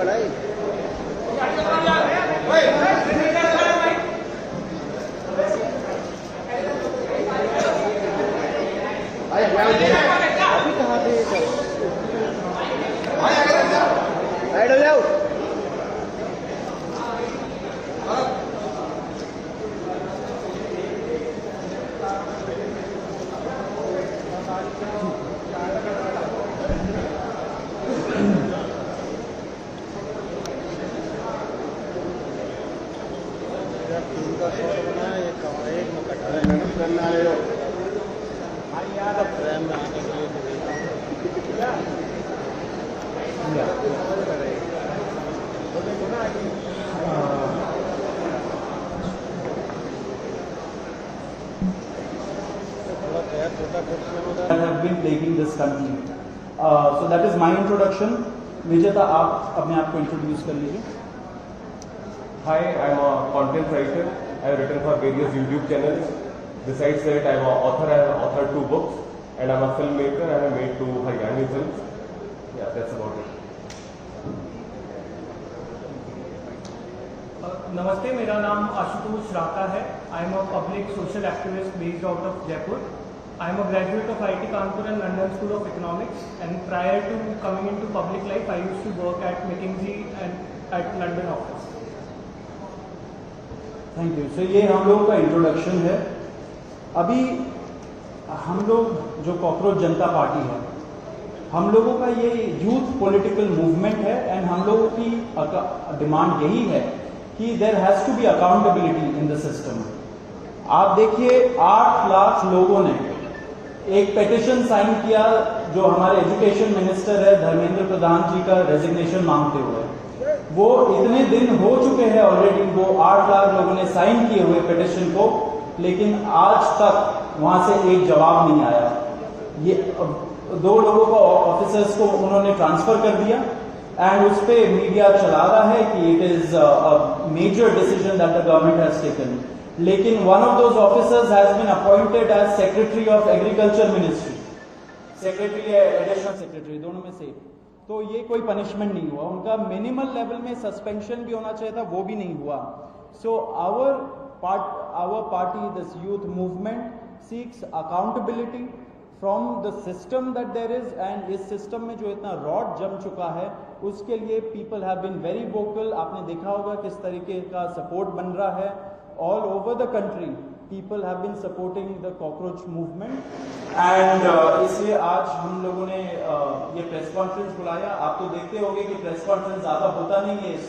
अभी कहाँ थे सर? साइड हो जाओ। that have been plaguing this country. So that is my introduction. विजेता आप अपने आप को इंट्रोड्यूस कर लीजिए. Hi, I'm a content writer. I have written for various YouTube channels. Besides that, I'm an author. I have authored 2 books, and I'm a filmmaker. I have made 2 Haryani films. Yeah, that's about it. नमस्ते, मेरा नाम आशुतोष राका है. I am a public social activist based out of Jaipur. I am a graduate of IIT Kanpur and London School of Economics, and prior to coming into public life, I used to work at McKinsey and at London office. Thank you. So ये हम लोगों का introduction है. अभी हम लोग जो cockroach जनता party है, हम लोगों का ये यूथ पॉलिटिकल मूवमेंट है, एंड हम लोगों की डिमांड यही है कि there has to be accountability in the system. आप देखिए 8 लाख लोगों ने एक पेटिशन साइन किया जो हमारे एजुकेशन मिनिस्टर है धर्मेंद्र प्रधान जी का रेजिग्नेशन मांगते हुए. वो इतने दिन हो चुके हैं ऑलरेडी, वो 8 लाख लोगों ने साइन किए हुए पेटिशन को, लेकिन आज तक वहां से एक जवाब नहीं आया. ये 2 लोगों को ऑफिसर्स को उन्होंने ट्रांसफर कर दिया, एंड उस पर मीडिया चला रहा है कि it is a major decision that the government has taken. लेकिन one of those officers has been appointed as secretary of agriculture ministry, secretary या एडिशनल सेक्रेटरी, दोनों में से. तो ये कोई पनिशमेंट नहीं हुआ. उनका मिनिमल लेवल में सस्पेंशन भी होना चाहिए था, वो भी नहीं हुआ. So our party, this youth movement seeks accountability from the system that there is, and इस सिस्टम में जो इतना रॉड जम चुका है उसके लिए people have been very vocal. आपने देखा होगा किस तरीके का सपोर्ट बन रहा है. All over the country people have been supporting the cockroach movement, and इसलिए आज हम लोगों ने ये प्रेस कॉन्फ्रेंस बुलाया. आप तो देखते होंगे कि प्रेस कॉन्फ्रेंस ज्यादा होता नहीं है इस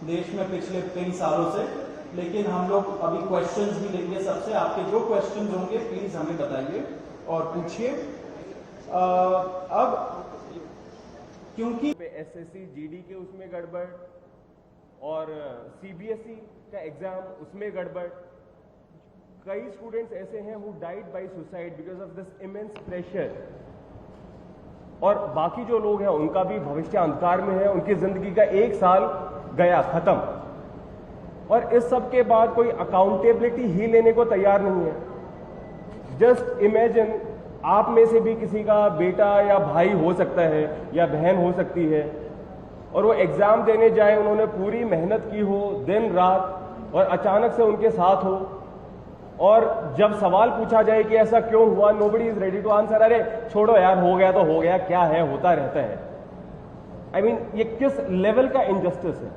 देश में पिछले कई सालों से, लेकिन हम लोग अभी क्वेश्चंस भी लेंगे सबसे. आपके जो क्वेश्चंस होंगे प्लीज हमें बताइए और पूछिए. अब क्योंकि SSC GD के उसमें गड़बड़ और CBSE का एग्जाम उसमें गड़बड़. कई स्टूडेंट्स ऐसे हैं who died by suicide because of this immense pressure. और बाकी जो लोग हैं उनका भी भविष्य अंधकार में है. उनकी जिंदगी का 1 साल गया खत्म, और इस सब के बाद कोई अकाउंटेबिलिटी ही लेने को तैयार नहीं है. जस्ट इमेजिन, आप में से भी किसी का बेटा या भाई हो सकता है या बहन हो सकती है, और वो एग्जाम देने जाए, उन्होंने पूरी मेहनत की हो दिन रात, और अचानक से उनके साथ हो, और जब सवाल पूछा जाए कि ऐसा क्यों हुआ, nobody is ready to answer. अरे छोड़ो यार, हो गया तो हो गया, क्या है, होता रहता है. आई मीन, ये किस लेवल का इनजस्टिस है?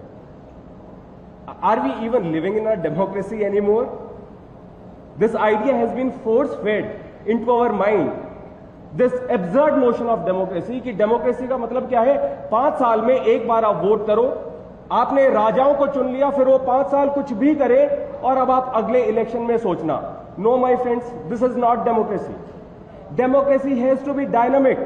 Are we even living in a democracy anymore? This idea has been force fed into our mind, this absurd notion of democracy, कि डेमोक्रेसी का मतलब क्या है? 5 साल में एक बार आप वोट करो. आपने राजाओं को चुन लिया, फिर वो 5 साल कुछ भी करे, और अब आप अगले इलेक्शन में सोचना. No my friends, this is not democracy. Democracy has to be dynamic.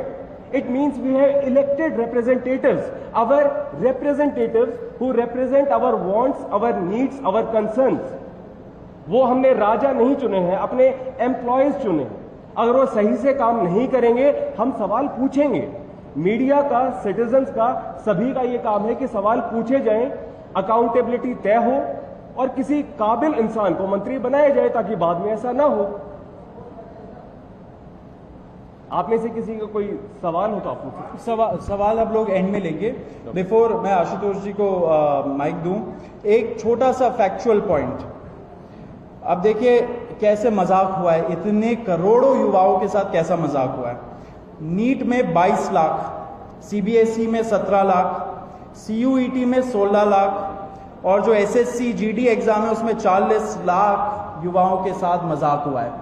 It means we have elected representatives, our representatives who represent our wants, our needs, our concerns. वो हमने राजा नहीं चुने हैं, अपने एम्प्लॉयज चुने हैं. अगर वो सही से काम नहीं करेंगे, हम सवाल पूछेंगे. मीडिया का, सिटीजन्स का, सभी का ये काम है कि सवाल पूछे जाएं, अकाउंटेबिलिटी तय हो, और किसी काबिल इंसान को मंत्री बनाया जाए ताकि बाद में ऐसा ना हो. आप में से किसी का कोई सवाल हो तो आप पूछ सकते सवाल अब लोग एंड में लेंगे। बिफोर मैं आशुतोष जी को माइक दूं, एक छोटा सा फैक्चुअल पॉइंट। अब देखिए कैसे मजाक हुआ है, इतने करोड़ों युवाओं के साथ कैसा मजाक हुआ है। नीट में 22 लाख, सीबीएसई में 17 लाख, सीयूईटी में 16 लाख और जो एसएससी जीडी एग्जाम है उसमें 40 लाख युवाओं के साथ मजाक हुआ है।